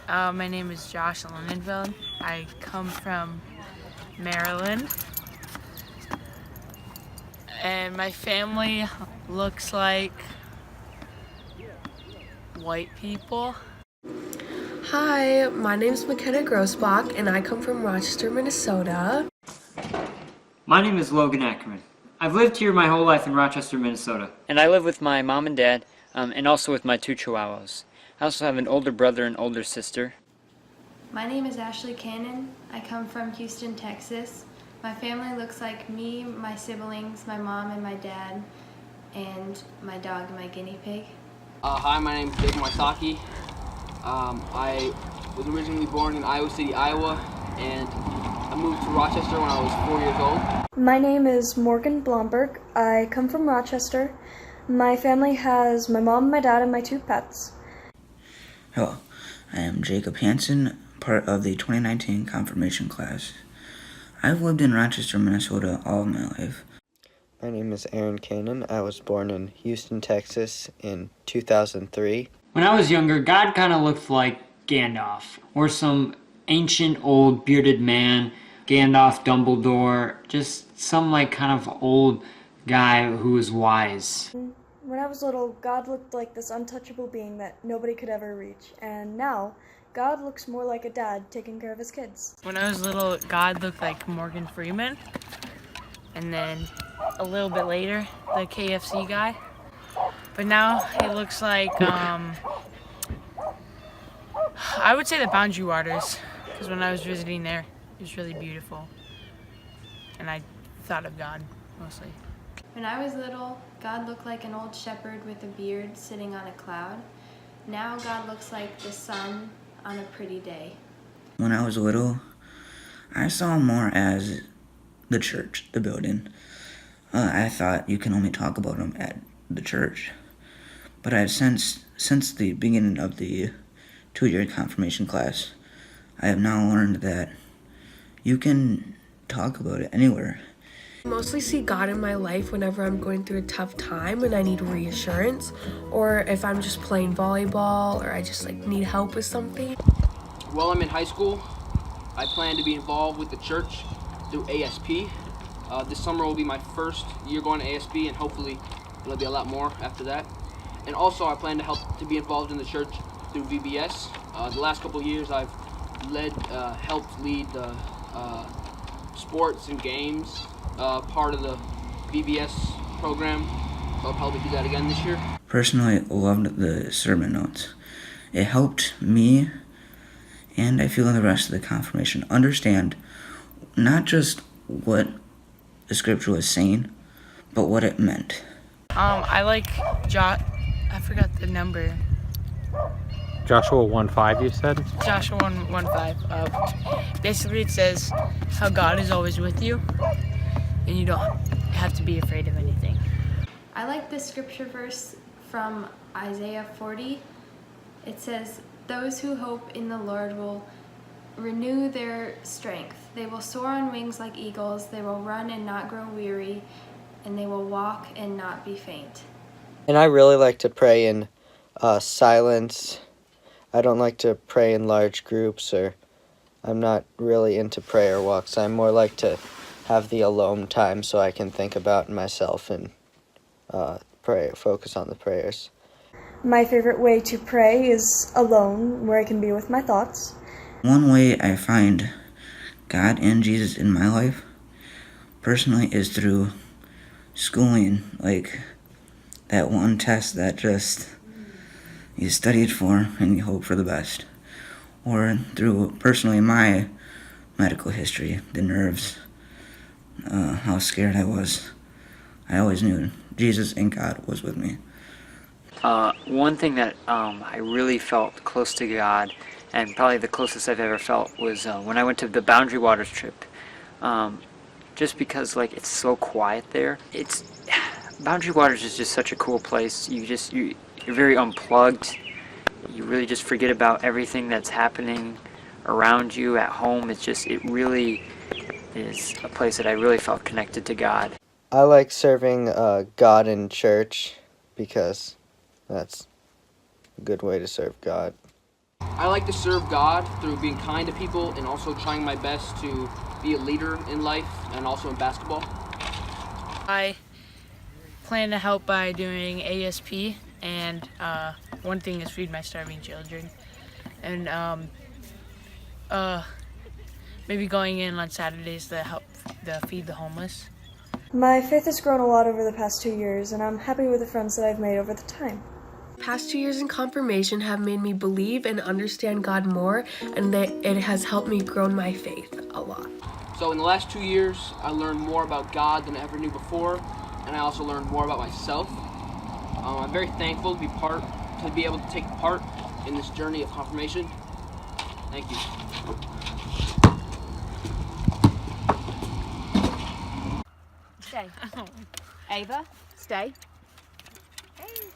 My name is Josh Lindenfeld. I come from Maryland. And my family looks like white people. Hi, my name is McKenna Grossbach, and I come from Rochester, Minnesota. My name is Logan Ackerman. I've lived here my whole life in Rochester, Minnesota. And I live with my mom and dad, and also with my 2 chihuahuas. I also have an older brother and older sister. My name is Ashley Cannon. I come from Houston, Texas. My family looks like me, my siblings, my mom and my dad, and my dog and my guinea pig. Hi, my name is David Waisaki. I was originally born in Iowa City, Iowa, and I moved to Rochester when I was 4 years old. My name is Morgan Blomberg. I come from Rochester. My family has my mom, my dad, and my 2 pets. Hello, I am Jacob Hansen, part of the 2019 confirmation class. I've lived in Rochester, Minnesota all of my life. My name is Aaron Cannon. I was born in Houston, Texas in 2003. When I was younger, God kind of looked like Gandalf, or some ancient old bearded man, Gandalf, Dumbledore, just some like kind of old guy who was wise. When I was little, God looked like this untouchable being that nobody could ever reach. And now, God looks more like a dad taking care of his kids. When I was little, God looked like Morgan Freeman. And then a little bit later, the KFC guy. But now he looks like, I would say the Boundary Waters. Because when I was visiting there, it was really beautiful. And I thought of God, mostly. When I was little, God looked like an old shepherd with a beard sitting on a cloud. Now God looks like the sun on a pretty day. When I was little, I saw him more as the church, the building. I thought you can only talk about him at the church. But I've since the beginning of the 2-year confirmation class, I have now learned that you can talk about it anywhere. I mostly see God in my life whenever I'm going through a tough time and I need reassurance, or if I'm just playing volleyball or I just need help with something. While I'm in high school, I plan to be involved with the church through ASP. This summer will be my first year going to ASP, and hopefully it'll be a lot more after that. And also I plan to be involved in the church through VBS. The last couple of years I've helped lead the sports and games part of the VBS program. So I'll probably do that again this year. Personally, I loved the sermon notes. It helped me, and I feel the rest of the confirmation, understand not just what the scripture was saying, but what it meant. I like I forgot the number. Joshua 1:5, you said? Joshua 1:5. Basically, it says how God is always with you, and you don't have to be afraid of anything. I like this scripture verse from Isaiah 40. It says, "Those who hope in the Lord will renew their strength. They will soar on wings like eagles. They will run and not grow weary, and they will walk and not be faint." And I really like to pray in silence. I don't like to pray in large groups, or I'm not really into prayer walks. I more like to have the alone time so I can think about myself and pray, focus on the prayers. My favorite way to pray is alone, where I can be with my thoughts. One way I find God and Jesus in my life, personally, is through schooling, like that one test that just you studied for and you hope for the best. Or through, personally, my medical history, the nerves, how scared I was. I always knew Jesus and God was with me. One thing that I really felt close to God, and probably the closest I've ever felt, was when I went to the Boundary Waters trip. Just because it's so quiet there. Boundary Waters is just such a cool place. You're very unplugged. You really just forget about everything that's happening around you at home. It really is a place that I really felt connected to God. I like serving God in church because that's a good way to serve God. I like to serve God through being kind to people and also trying my best to be a leader in life and also in basketball. I plan to help by doing ASP, and one thing is feed my starving children, and maybe going in on Saturdays to help feed the homeless. My faith has grown a lot over the past 2 years, and I'm happy with the friends that I've made over the time. Past 2 years in confirmation have made me believe and understand God more, and that it has helped me grow my faith a lot. So in the last 2 years, I learned more about God than I ever knew before, and I also learned more about myself. I'm very thankful to be able to take part in this journey of confirmation. Thank you. Stay. Ava, stay. Hey.